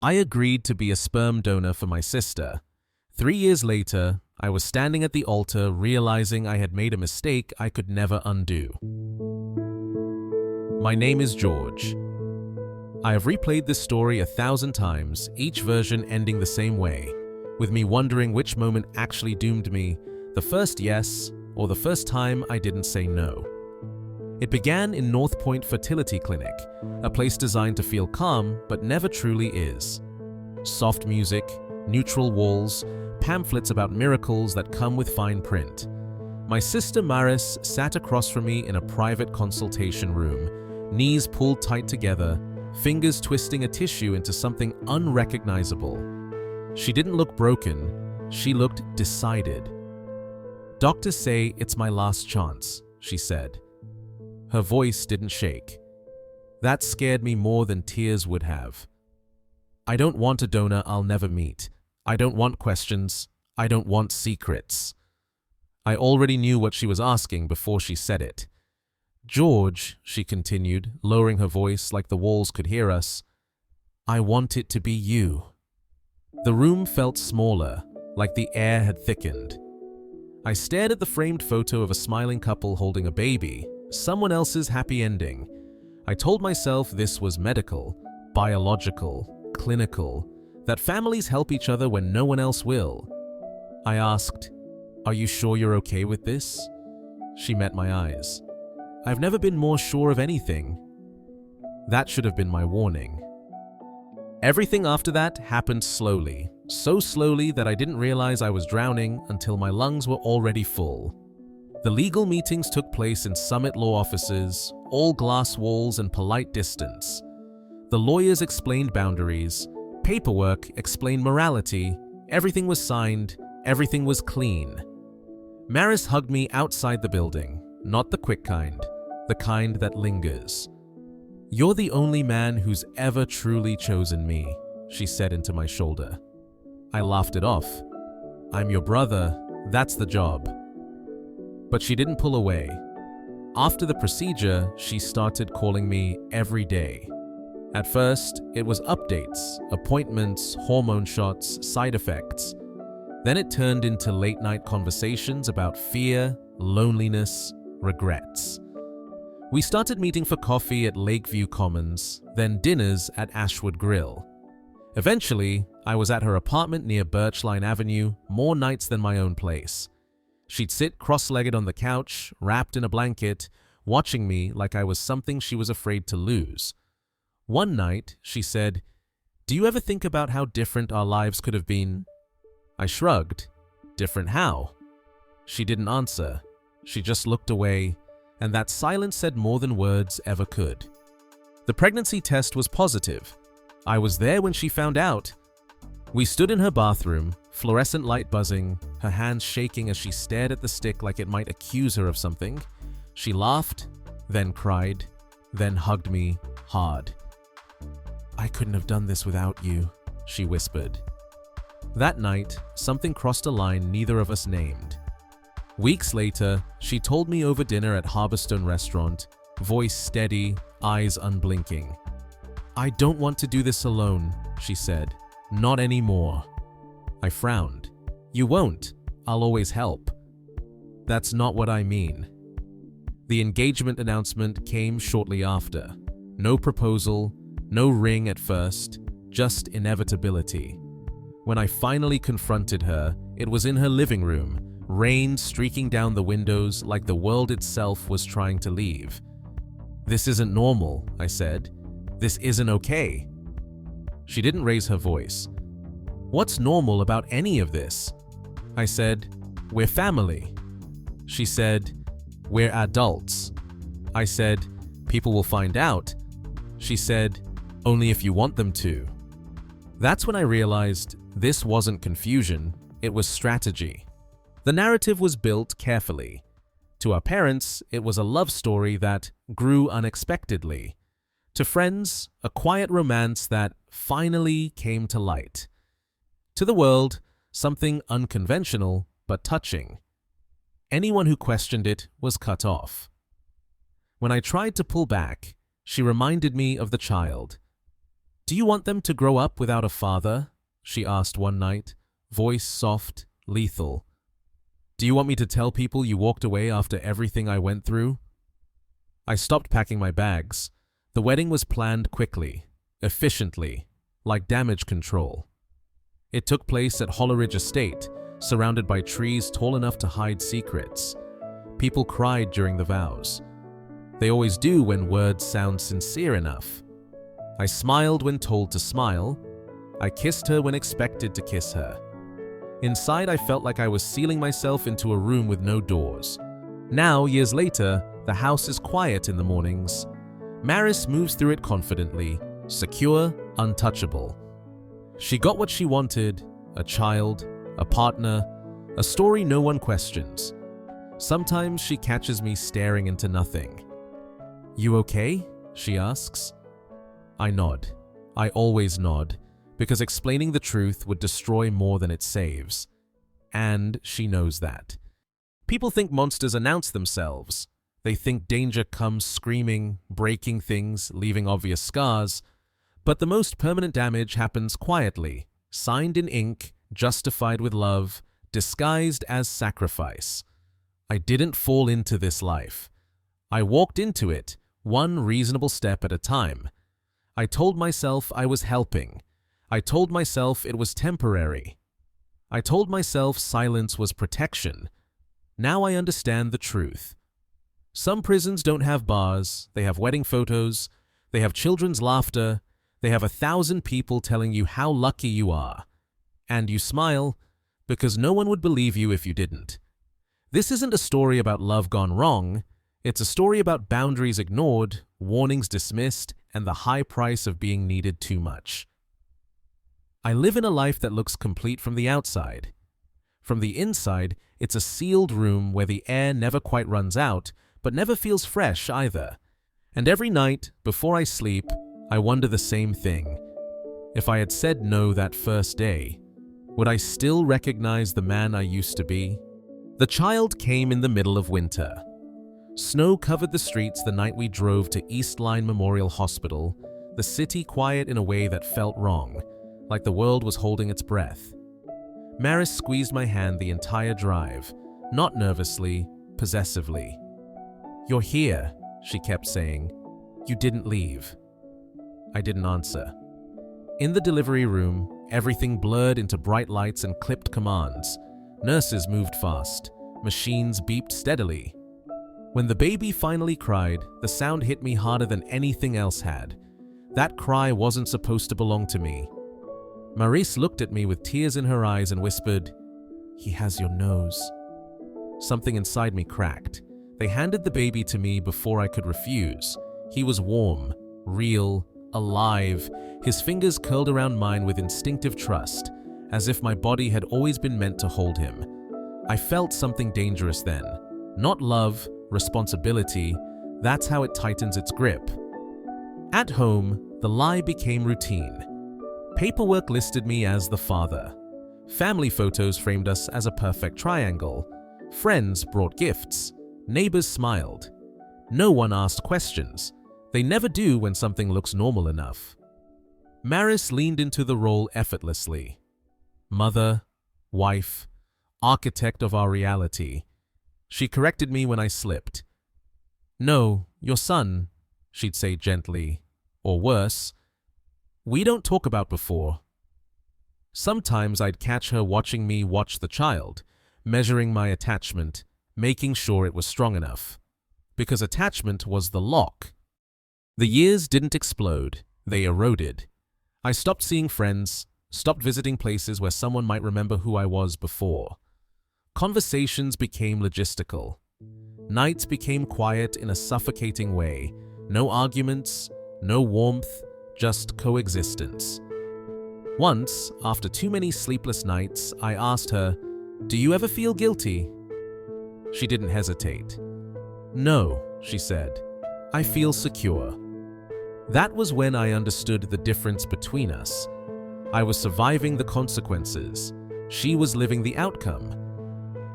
I agreed to be a sperm donor for my sister. 3 years later, I was standing at the altar realizing I had made a mistake I could never undo. My name is George. I have replayed this story 1,000 times, each version ending the same way, with me wondering which moment actually doomed me, the first yes or the first time I didn't say no. It began in North Point Fertility Clinic, a place designed to feel calm but never truly is. Soft music, neutral walls, pamphlets about miracles that come with fine print. My sister Maris sat across from me in a private consultation room, knees pulled tight together, fingers twisting a tissue into something unrecognizable. She didn't look broken, she looked decided. "Doctors say it's my last chance," she said. Her voice didn't shake. That scared me more than tears would have. I don't want a donor I'll never meet. I don't want questions. I don't want secrets. I already knew what she was asking before she said it. "George," she continued, lowering her voice like the walls could hear us, "I want it to be you." The room felt smaller, like the air had thickened. I stared at the framed photo of a smiling couple holding a baby, someone else's happy ending. I told myself this was medical, biological, clinical, that families help each other when no one else will. I asked, "Are you sure you're okay with this?" She met my eyes. "I've never been more sure of anything." That should have been my warning. Everything after that happened slowly, so slowly that I didn't realize I was drowning until my lungs were already full. The legal meetings took place in Summit law offices, all glass walls and polite distance. The lawyers explained boundaries, paperwork explained morality, everything was signed, everything was clean. Maris hugged me outside the building, not the quick kind, the kind that lingers. "You're the only man who's ever truly chosen me," she said into my shoulder. I laughed it off. "I'm your brother, that's the job." But she didn't pull away. After the procedure, she started calling me every day. At first, it was updates, appointments, hormone shots, side effects. Then it turned into late-night conversations about fear, loneliness, regrets. We started meeting for coffee at Lakeview Commons, then dinners at Ashwood Grill. Eventually, I was at her apartment near Birchline Avenue more nights than my own place. She'd sit cross-legged on the couch, wrapped in a blanket, watching me like I was something she was afraid to lose. One night, she said, "Do you ever think about how different our lives could have been?" I shrugged. "Different how?" She didn't answer. She just looked away, and that silence said more than words ever could. The pregnancy test was positive. I was there when she found out. We stood in her bathroom, fluorescent light buzzing, her hands shaking as she stared at the stick like it might accuse her of something. She laughed, then cried, then hugged me hard. "I couldn't have done this without you," she whispered. That night, something crossed a line neither of us named. Weeks later, she told me over dinner at Harborstone Restaurant, voice steady, eyes unblinking. "I don't want to do this alone," she said. "Not anymore." I frowned. "You won't. I'll always help." "That's not what I mean." The engagement announcement came shortly after. No proposal, no ring at first, just inevitability. When I finally confronted her, it was in her living room, rain streaking down the windows like the world itself was trying to leave. "This isn't normal," I said. "This isn't okay." She didn't raise her voice. "What's normal about any of this?" I said, "We're family." She said, "We're adults." I said, "People will find out." She said, "Only if you want them to." That's when I realized this wasn't confusion, it was strategy. The narrative was built carefully. To our parents, it was a love story that grew unexpectedly. To friends, a quiet romance that finally came to light. To the world, something unconventional but touching. Anyone who questioned it was cut off. When I tried to pull back, she reminded me of the child. "Do you want them to grow up without a father?" she asked one night, voice soft, lethal. "Do you want me to tell people you walked away after everything I went through?" I stopped packing my bags. The wedding was planned quickly, efficiently, like damage control. It took place at Holleridge Estate, surrounded by trees tall enough to hide secrets. People cried during the vows. They always do when words sound sincere enough. I smiled when told to smile. I kissed her when expected to kiss her. Inside, I felt like I was sealing myself into a room with no doors. Now, years later, the house is quiet in the mornings. Maris moves through it confidently, secure, untouchable. She got what she wanted: a child, a partner, a story no one questions. Sometimes she catches me staring into nothing. "You okay?" she asks. I nod. I always nod, because explaining the truth would destroy more than it saves. And she knows that. People think monsters announce themselves. They think danger comes screaming, breaking things, leaving obvious scars. But the most permanent damage happens quietly, signed in ink, justified with love, disguised as sacrifice. I didn't fall into this life. I walked into it, one reasonable step at a time. I told myself I was helping. I told myself it was temporary. I told myself silence was protection. Now I understand the truth. Some prisons don't have bars, they have wedding photos, they have children's laughter, they have 1,000 people telling you how lucky you are. And you smile, because no one would believe you if you didn't. This isn't a story about love gone wrong. It's a story about boundaries ignored, warnings dismissed, and the high price of being needed too much. I live in a life that looks complete from the outside. From the inside, it's a sealed room where the air never quite runs out, but never feels fresh either. And every night, before I sleep, I wonder the same thing. If I had said no that first day, would I still recognize the man I used to be? The child came in the middle of winter. Snow covered the streets the night we drove to East Line Memorial Hospital, the city quiet in a way that felt wrong, like the world was holding its breath. Maris squeezed my hand the entire drive, not nervously, possessively. "You're here," she kept saying. "You didn't leave." I didn't answer. In the delivery room, everything blurred into bright lights and clipped commands. Nurses moved fast. Machines beeped steadily. When the baby finally cried, the sound hit me harder than anything else had. That cry wasn't supposed to belong to me. Maurice looked at me with tears in her eyes and whispered, "He has your nose." Something inside me cracked. They handed the baby to me before I could refuse. He was warm, real, alive, his fingers curled around mine with instinctive trust, as if my body had always been meant to hold him. I felt something dangerous then. Not love, responsibility. That's how it tightens its grip. At home, the lie became routine. Paperwork listed me as the father. Family photos framed us as a perfect triangle. Friends brought gifts. Neighbors smiled. No one asked questions. They never do when something looks normal enough. Maris leaned into the role effortlessly. Mother, wife, architect of our reality. She corrected me when I slipped. "No, your son," she'd say gently, or worse. "We don't talk about before." Sometimes I'd catch her watching me watch the child, measuring my attachment, making sure it was strong enough. Because attachment was the lock. The years didn't explode, they eroded. I stopped seeing friends, stopped visiting places where someone might remember who I was before. Conversations became logistical. Nights became quiet in a suffocating way. No arguments, no warmth, just coexistence. Once, after too many sleepless nights, I asked her, "Do you ever feel guilty?" She didn't hesitate. "No," she said. "I feel secure." That was when I understood the difference between us. I was surviving the consequences. She was living the outcome.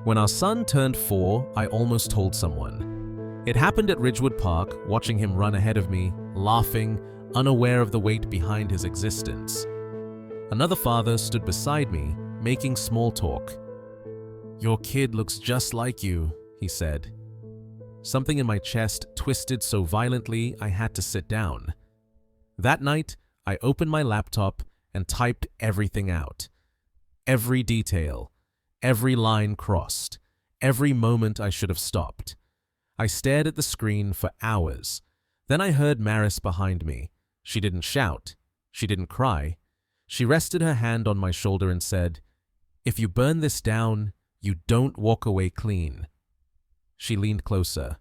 When our son turned 4, I almost told someone. It happened at Ridgewood Park, watching him run ahead of me, laughing, unaware of the weight behind his existence. Another father stood beside me, making small talk. "Your kid looks just like you," he said. Something in my chest twisted so violently I had to sit down. That night, I opened my laptop and typed everything out. Every detail, every line crossed, every moment I should have stopped. I stared at the screen for hours. Then I heard Maris behind me. She didn't shout. She didn't cry. She rested her hand on my shoulder and said, "If you burn this down, you don't walk away clean." She leaned closer.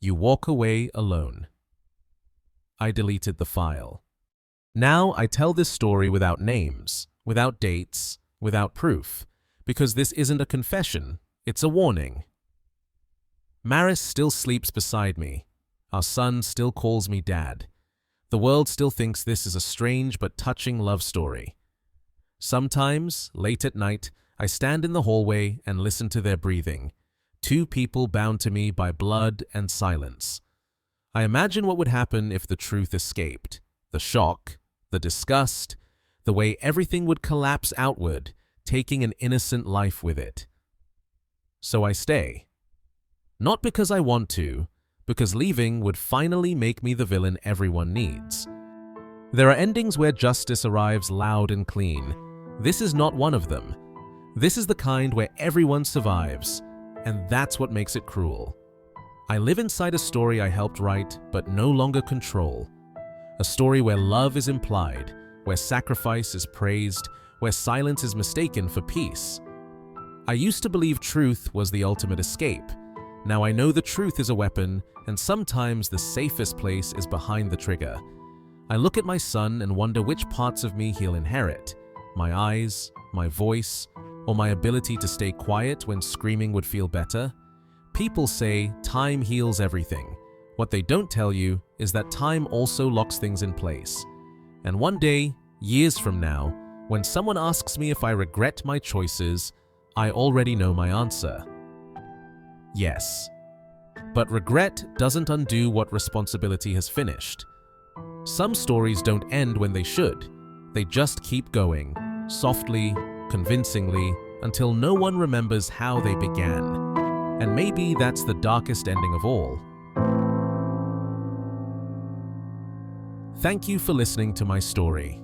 "You walk away alone." I deleted the file. Now I tell this story without names, without dates, without proof, because this isn't a confession, it's a warning. Maris still sleeps beside me. Our son still calls me Dad. The world still thinks this is a strange but touching love story. Sometimes, late at night, I stand in the hallway and listen to their breathing. Two people bound to me by blood and silence. I imagine what would happen if the truth escaped. The shock, the disgust, the way everything would collapse outward, taking an innocent life with it. So I stay. Not because I want to, because leaving would finally make me the villain everyone needs. There are endings where justice arrives loud and clean. This is not one of them. This is the kind where everyone survives, and that's what makes it cruel. I live inside a story I helped write but no longer control. A story where love is implied, where sacrifice is praised, where silence is mistaken for peace. I used to believe truth was the ultimate escape. Now I know the truth is a weapon, and sometimes the safest place is behind the trigger. I look at my son and wonder which parts of me he'll inherit. My eyes, my voice, or my ability to stay quiet when screaming would feel better. People say time heals everything. What they don't tell you is that time also locks things in place. And one day, years from now, when someone asks me if I regret my choices, I already know my answer. Yes. But regret doesn't undo what responsibility has finished. Some stories don't end when they should. They just keep going, softly, convincingly, until no one remembers how they began. And maybe that's the darkest ending of all. Thank you for listening to my story.